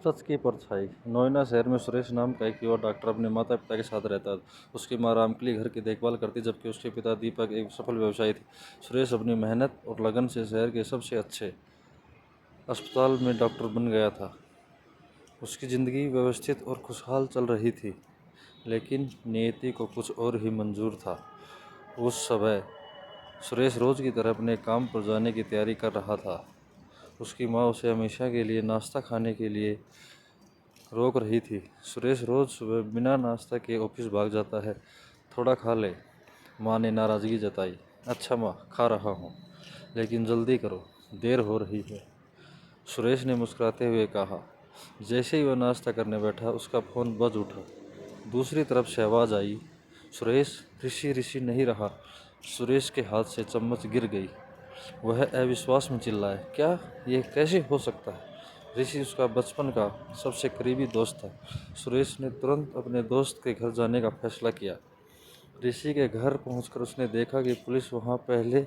सच की परछाई। नोएडा शहर में सुरेश नाम का एक युवा डॉक्टर अपने माता पिता के साथ रहता था। उसकी मां रामकली घर की देखभाल करती, जबकि उसके पिता दीपक एक सफल व्यवसायी थे। सुरेश अपनी मेहनत और लगन से शहर के सबसे अच्छे अस्पताल में डॉक्टर बन गया था। उसकी ज़िंदगी व्यवस्थित और खुशहाल चल रही थी, लेकिन नियति को कुछ और ही मंजूर था। उस समय सुरेश रोज़ की तरह अपने काम पर जाने की तैयारी कर रहा था। उसकी माँ उसे हमेशा के लिए नाश्ता खाने के लिए रोक रही थी। सुरेश रोज़ सुबह बिना नाश्ता के ऑफिस भाग जाता है। थोड़ा खा ले, माँ ने नाराज़गी जताई। अच्छा माँ, खा रहा हूँ, लेकिन जल्दी करो, देर हो रही है, सुरेश ने मुस्कुराते हुए कहा। जैसे ही वह नाश्ता करने बैठा, उसका फ़ोन बज उठा। दूसरी तरफ से आवाज़ आई, सुरेश, ऋषि ऋषि नहीं रहा। सुरेश के हाथ से चम्मच गिर गई। वह अविश्वास में चिल्लाया, क्या? यह कैसे हो सकता है? ऋषि उसका बचपन का सबसे करीबी दोस्त था। सुरेश ने तुरंत अपने दोस्त के घर जाने का फैसला किया। ऋषि के घर पहुंचकर उसने देखा कि पुलिस वहां पहले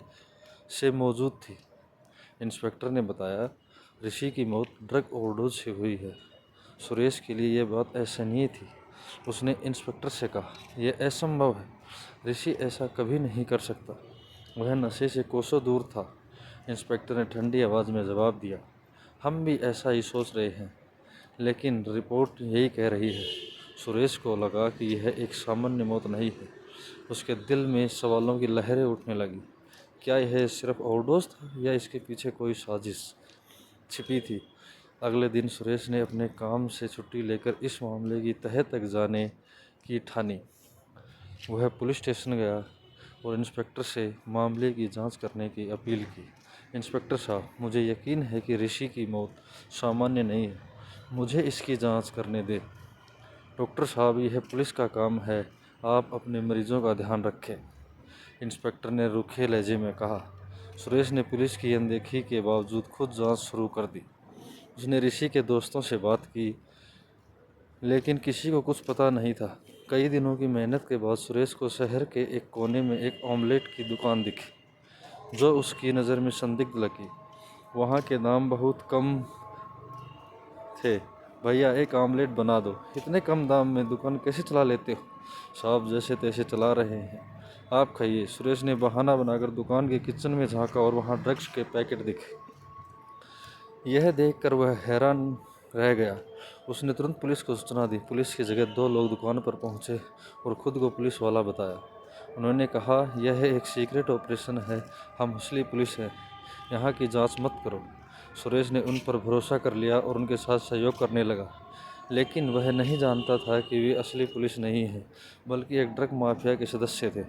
से मौजूद थी। इंस्पेक्टर ने बताया, ऋषि की मौत ड्रग ओवरडोज से हुई है। सुरेश के लिए यह बात असहनीय थी। उसने इंस्पेक्टर से कहा, यह असंभव है, ऋषि ऐसा कभी नहीं कर सकता, वह नशे से कोसों दूर था। इंस्पेक्टर ने ठंडी आवाज़ में जवाब दिया, हम भी ऐसा ही सोच रहे हैं, लेकिन रिपोर्ट यही कह रही है। सुरेश को लगा कि यह एक सामान्य मौत नहीं है। उसके दिल में सवालों की लहरें उठने लगीं। क्या यह सिर्फ ओवरडोज था, या इसके पीछे कोई साजिश छिपी थी? अगले दिन सुरेश ने अपने काम से छुट्टी लेकर इस मामले की तह तक जाने की ठानी। वह पुलिस स्टेशन गया और इंस्पेक्टर से मामले की जांच करने की अपील की। इंस्पेक्टर साहब, मुझे यकीन है कि ऋषि की मौत सामान्य नहीं है, मुझे इसकी जांच करने दें। डॉक्टर साहब, यह पुलिस का काम है, आप अपने मरीजों का ध्यान रखें, इंस्पेक्टर ने रूखे लहजे में कहा। सुरेश ने पुलिस की अनदेखी के बावजूद खुद जांच शुरू कर दी। उसने ऋषि के दोस्तों से बात की, लेकिन किसी को कुछ पता नहीं था। कई दिनों की मेहनत के बाद सुरेश को शहर के एक कोने में एक ऑमलेट की दुकान दिखी, जो उसकी नज़र में संदिग्ध लगी। वहाँ के दाम बहुत कम थे। भैया, एक आमलेट बना दो। इतने कम दाम में दुकान कैसे चला लेते हो? साहब, जैसे तैसे चला रहे हैं, आप खाइए। सुरेश ने बहाना बनाकर दुकान के किचन में झांका और वहाँ ड्रग्स के पैकेट दिखे। यह देखकर वह हैरान रह गया। उसने तुरंत पुलिस को सूचना दी। पुलिस की जगह 2 लोग दुकान पर पहुंचे और खुद को पुलिस वाला बताया। उन्होंने कहा, यह एक सीक्रेट ऑपरेशन है, हम असली पुलिस हैं, यहाँ की जांच मत करो। सुरेश ने उन पर भरोसा कर लिया और उनके साथ सहयोग करने लगा, लेकिन वह नहीं जानता था कि वे असली पुलिस नहीं है, बल्कि एक ड्रग माफिया के सदस्य थे।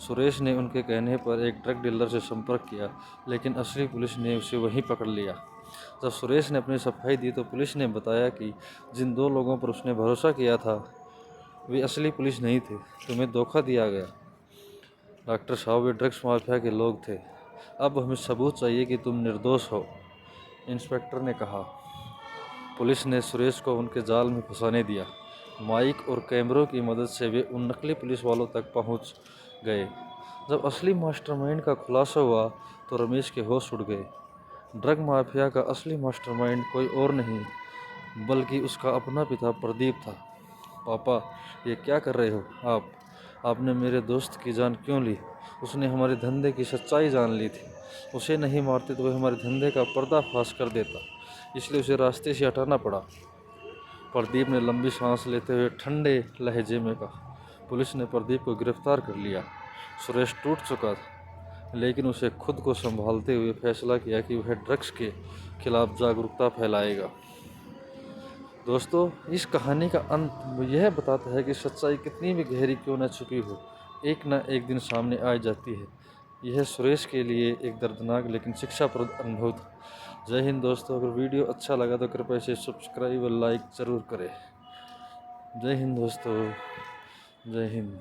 सुरेश ने उनके कहने पर एक ड्रग डीलर से संपर्क किया, लेकिन असली पुलिस ने उसे वहीं पकड़ लिया। जब सुरेश ने अपनी सफाई दी तो पुलिस ने बताया कि जिन 2 लोगों पर उसने भरोसा किया था, वे असली पुलिस नहीं थे, तुम्हें धोखा दिया गया। डॉक्टर साहब, वे ड्रग्स माफिया के लोग थे, अब हमें सबूत चाहिए कि तुम निर्दोष हो, इंस्पेक्टर ने कहा। पुलिस ने सुरेश को उनके जाल में फंसाने दिया। माइक और कैमरों की मदद से वे उन नकली पुलिस वालों तक पहुंच गए। जब असली मास्टरमाइंड का खुलासा हुआ तो रमेश के होश उड़ गए। ड्रग माफिया का असली मास्टरमाइंड कोई और नहीं, बल्कि उसका अपना पिता प्रदीप था। पापा, ये क्या कर रहे हो आप? आपने मेरे दोस्त की जान क्यों ली? उसने हमारे धंधे की सच्चाई जान ली थी। उसे नहीं मारते तो वह हमारे धंधे का पर्दाफाश कर देता, इसलिए उसे रास्ते से हटाना पड़ा। प्रदीप ने लंबी सांस लेते हुए ठंडे लहजे में कहा। पुलिस ने प्रदीप को गिरफ्तार कर लिया। सुरेश टूट चुका था, लेकिन उसे खुद को संभालते हुए फैसला किया कि वह ड्रग्स के खिलाफ जागरूकता फैलाएगा। दोस्तों, इस कहानी का अंत यह बताता है कि सच्चाई कितनी भी गहरी क्यों न छुपी हो, एक न एक दिन सामने आ जाती है। यह सुरेश के लिए एक दर्दनाक लेकिन शिक्षाप्रद अनुभव था। जय हिंद दोस्तों। अगर वीडियो अच्छा लगा तो कृपया इसे सब्सक्राइब और लाइक ज़रूर करें। जय हिंद दोस्तों, जय हिंद।